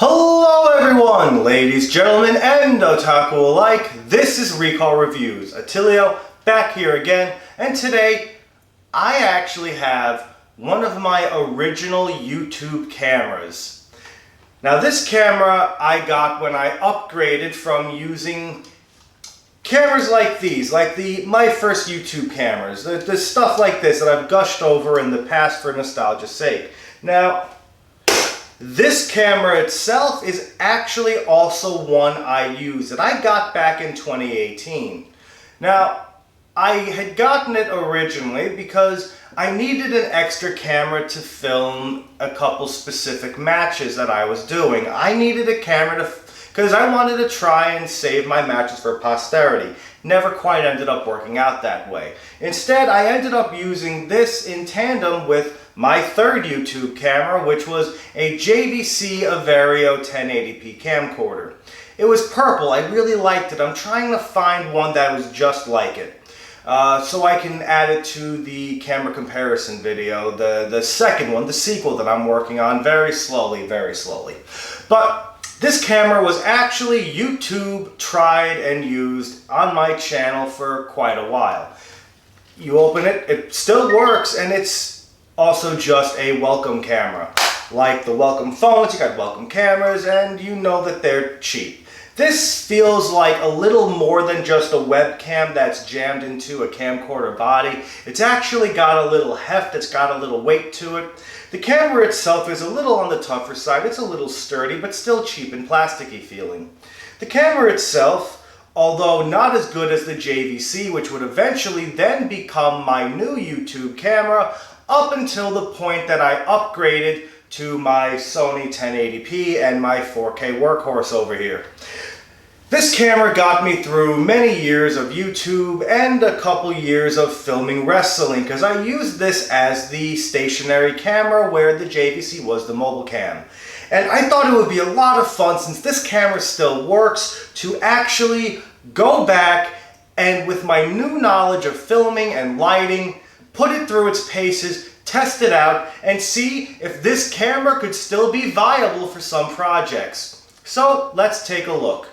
Hello everyone, ladies, gentlemen, and otaku alike. This is Recall Reviews. Attilio back here again, and today I actually have one of my original YouTube cameras. Now this camera I got when I upgraded from using cameras like these, like my first YouTube cameras, the stuff like this that I've gushed over in the past for nostalgia's sake. Now, this camera itself is actually also one I use that I got back in 2018. Now, I had gotten it originally because I needed an extra camera to film a couple specific matches that I was doing. I needed a camera because I wanted to try and save my matches for posterity. Never quite ended up working out that way. Instead, I ended up using this in tandem with my third YouTube camera, which was a JVC Averio 1080p camcorder. It was purple. I really liked it. I'm trying to find one that was just like it. So I can add it to the camera comparison video, the second one, the sequel that I'm working on very slowly. But this camera was actually YouTube tried and used on my channel for quite a while. You open it, it still works, and it's also just a welcome camera. Like the welcome phones, you got welcome cameras, and you know that they're cheap. This feels like a little more than just a webcam that's jammed into a camcorder body. It's actually got a little heft, it's got a little weight to it. The camera itself is a little on the tougher side. It's a little sturdy, but still cheap and plasticky feeling. The camera itself, although not as good as the JVC, which would eventually then become my new YouTube camera, up until the point that I upgraded to my Sony 1080p and my 4K workhorse over here. This camera got me through many years of YouTube and a couple years of filming wrestling, because I used this as the stationary camera where the JVC was the mobile cam. And I thought it would be a lot of fun, since this camera still works, to actually go back and, with my new knowledge of filming and lighting, put it through its paces, test it out, and see if this camera could still be viable for some projects. So let's take a look.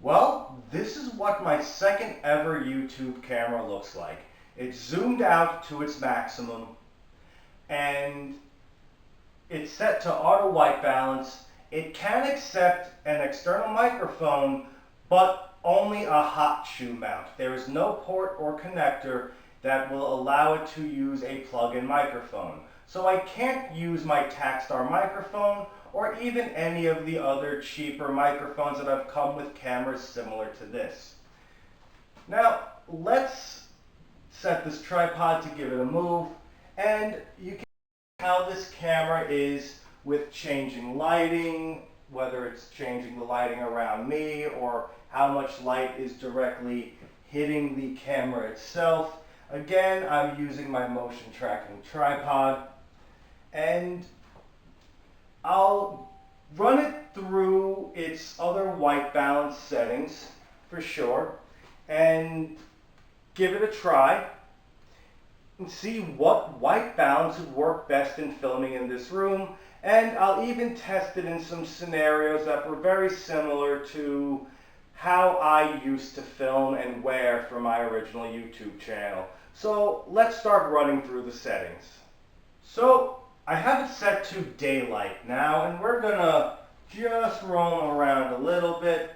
Well, this is what my second ever YouTube camera looks like. It's zoomed out to its maximum, and it's set to auto white balance. It can accept an external microphone, but only a hot shoe mount. There is no port or connector that will allow it to use a plug-in microphone. So I can't use my Takstar microphone or even any of the other cheaper microphones that have come with cameras similar to this. Now, let's set this tripod to give it a move, and you can see how this camera is with changing lighting, whether it's changing the lighting around me or how much light is directly hitting the camera itself. Again, I'm using my motion tracking tripod, and I'll run it through its other white balance settings for sure and give it a try and see what white balance would work best in filming in this room. And I'll even test it in some scenarios that were very similar to how I used to film and wear for my original YouTube channel. So let's start running through the settings. So I have it set to daylight now, and we're gonna just roam around a little bit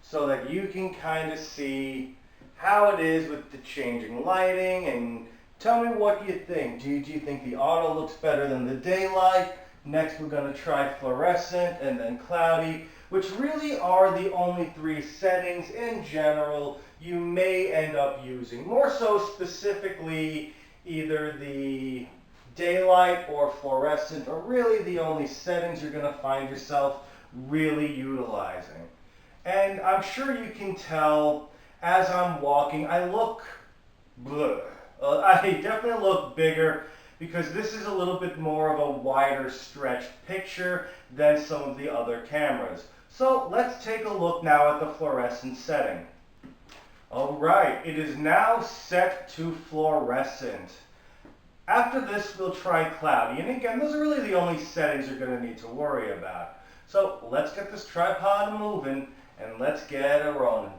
so that you can kind of see how it is with the changing lighting, and tell me what you think. Do you think the auto looks better than the daylight? Next we're gonna try fluorescent and then cloudy, which really are the only three settings in general you may end up using. More so specifically, either the daylight or fluorescent are really the only settings you're going to find yourself really utilizing. And I'm sure you can tell as I'm walking, I look bleh. I definitely look bigger because this is a little bit more of a wider stretched picture than some of the other cameras. So let's take a look now at the fluorescent setting. Alright, it is now set to fluorescent. After this, we'll try cloudy. And again, those are really the only settings you're going to need to worry about. So let's get this tripod moving and let's get it running.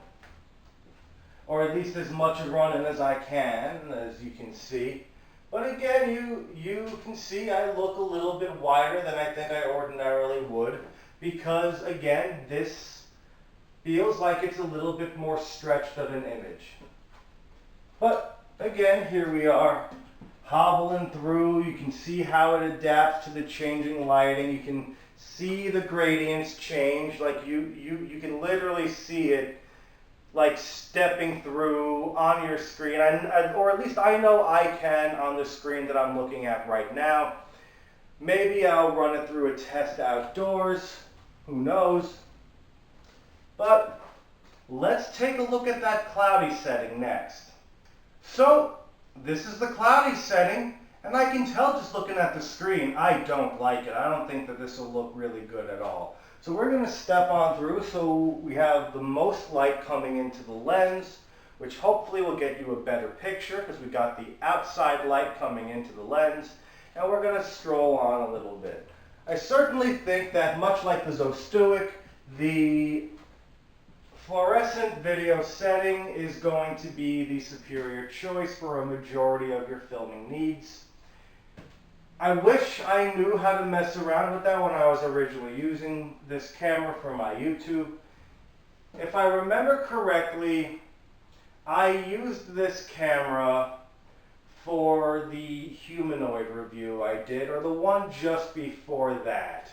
Or at least as much running as I can, as you can see. But again, you can see I look a little bit wider than I think I ordinarily would, because again, this feels like it's a little bit more stretched of an image. But again, here we are, hobbling through. You can see how it adapts to the changing lighting. You can see the gradients change. Like you can literally see it like stepping through on your screen, or at least I know I can on the screen that I'm looking at right now. Maybe I'll run it through a test outdoors, who knows. But let's take a look at that cloudy setting next. So this is the cloudy setting, and I can tell just looking at the screen, I don't like it. I don't think that this will look really good at all. So we're going to step on through so we have the most light coming into the lens, which hopefully will get you a better picture because we got the outside light coming into the lens, and we're going to stroll on a little bit. I certainly think that much like the Zostuic, the fluorescent video setting is going to be the superior choice for a majority of your filming needs. I wish I knew how to mess around with that when I was originally using this camera for my YouTube. If I remember correctly, I used this camera for the humanoid review I did, or the one just before that.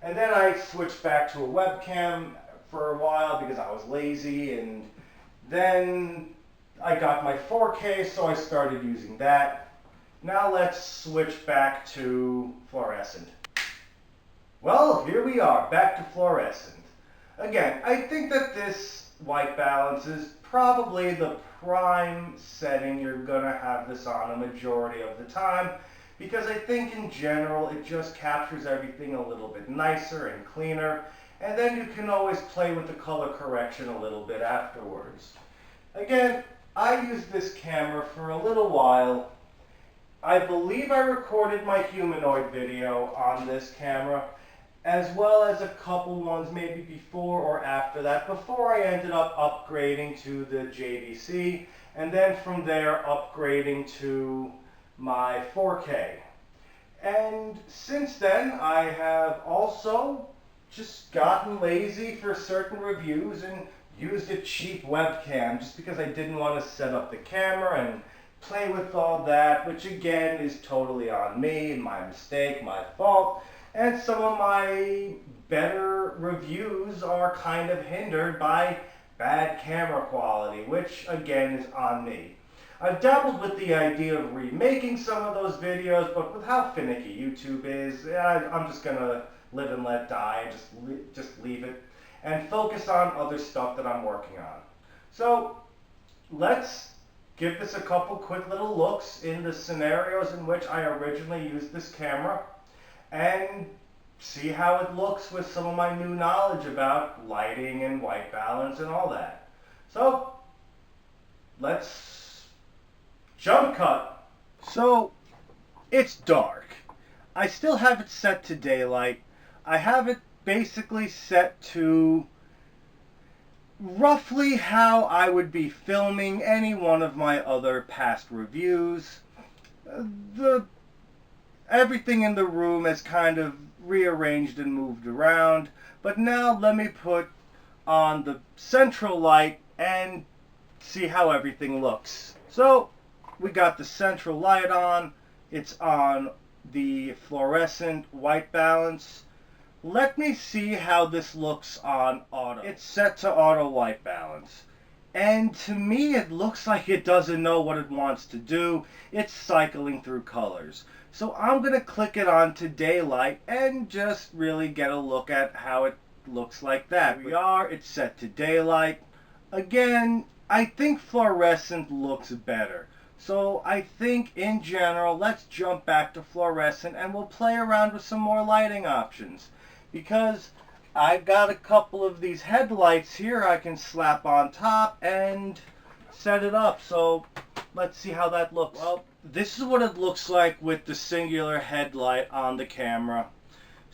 And then I switched back to a webcam for a while because I was lazy, and then I got my 4K, so I started using that. Now let's switch back to fluorescent. Well, here we are, back to fluorescent. Again, I think that this white balance is probably the prime setting you're gonna have this on a majority of the time, because I think in general it just captures everything a little bit nicer and cleaner, and then you can always play with the color correction a little bit afterwards. Again, I used this camera for a little while. I believe I recorded my humanoid video on this camera, as well as a couple ones maybe before or after that, before I ended up upgrading to the JVC, and then from there upgrading to my 4K. And since then, I have also just gotten lazy for certain reviews and used a cheap webcam just because I didn't want to set up the camera and play with all that, which again is totally on me, my mistake, my fault, and some of my better reviews are kind of hindered by bad camera quality, which again is on me. I've dabbled with the idea of remaking some of those videos, but with how finicky YouTube is, I'm just gonna live and let die and just leave it and focus on other stuff that I'm working on. So let's give this a couple quick little looks in the scenarios in which I originally used this camera and see how it looks with some of my new knowledge about lighting and white balance and all that. So let's jump cut. So it's dark. I still have it set to daylight. I have it basically set to roughly how I would be filming any one of my other past reviews. Everything in the room is kind of rearranged and moved around, but now let me put on the central light and see how everything looks. So we got the central light on, it's on the fluorescent white balance. Let me see how this looks on auto. It's set to auto white balance. And to me, it looks like it doesn't know what it wants to do. It's cycling through colors. So I'm going to click it on to daylight and just really get a look at how it looks like that. It's set to daylight. Again, I think fluorescent looks better. So I think in general, let's jump back to fluorescent and we'll play around with some more lighting options. Because I've got a couple of these headlights here I can slap on top and set it up. So let's see how that looks. Well, this is what it looks like with the singular headlight on the camera.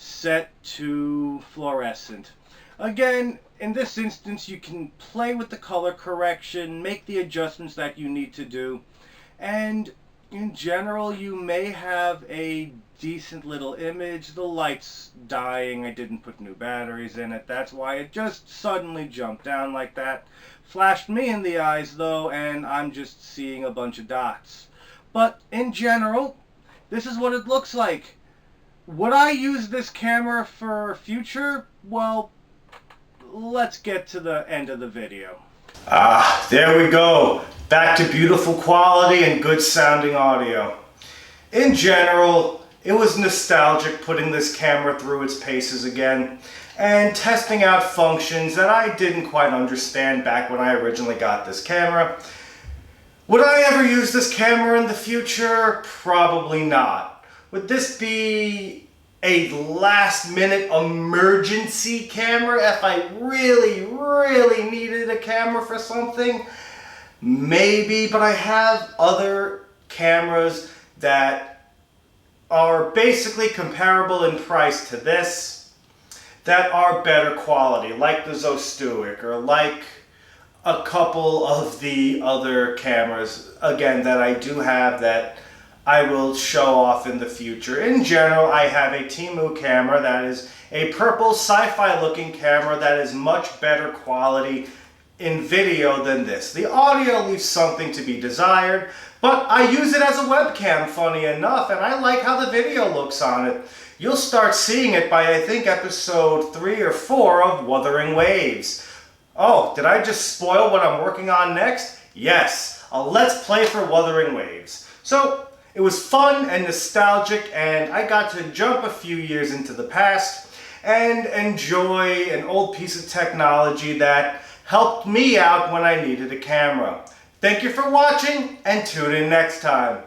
set to fluorescent. Again, in this instance, you can play with the color correction, make the adjustments that you need to do, and in general, you may have a decent little image. The light's dying. I didn't put new batteries in it. That's why it just suddenly jumped down like that. Flashed me in the eyes, though, and I'm just seeing a bunch of dots. But in general, this is what it looks like. Would I use this camera for future? Well, let's get to the end of the video. Ah, there we go. Back to beautiful quality and good sounding audio. In general, it was nostalgic putting this camera through its paces again and testing out functions that I didn't quite understand back when I originally got this camera. Would I ever use this camera in the future? Probably not. Would this be a last-minute emergency camera if I really needed a camera for something? Maybe, but I have other cameras that are basically comparable in price to this that are better quality, like the Zostuic or like a couple of the other cameras, again, that I do have that I will show off in the future. In general, I have a Temu camera that is a purple sci-fi looking camera that is much better quality in video than this. The audio leaves something to be desired, but I use it as a webcam, funny enough, and I like how the video looks on it. You'll start seeing it by, I think, episode 3 or 4 of Wuthering Waves. Oh, did I just spoil what I'm working on next? Yes, a Let's Play for Wuthering Waves. So, it was fun and nostalgic, and I got to jump a few years into the past and enjoy an old piece of technology that helped me out when I needed a camera. Thank you for watching, and tune in next time.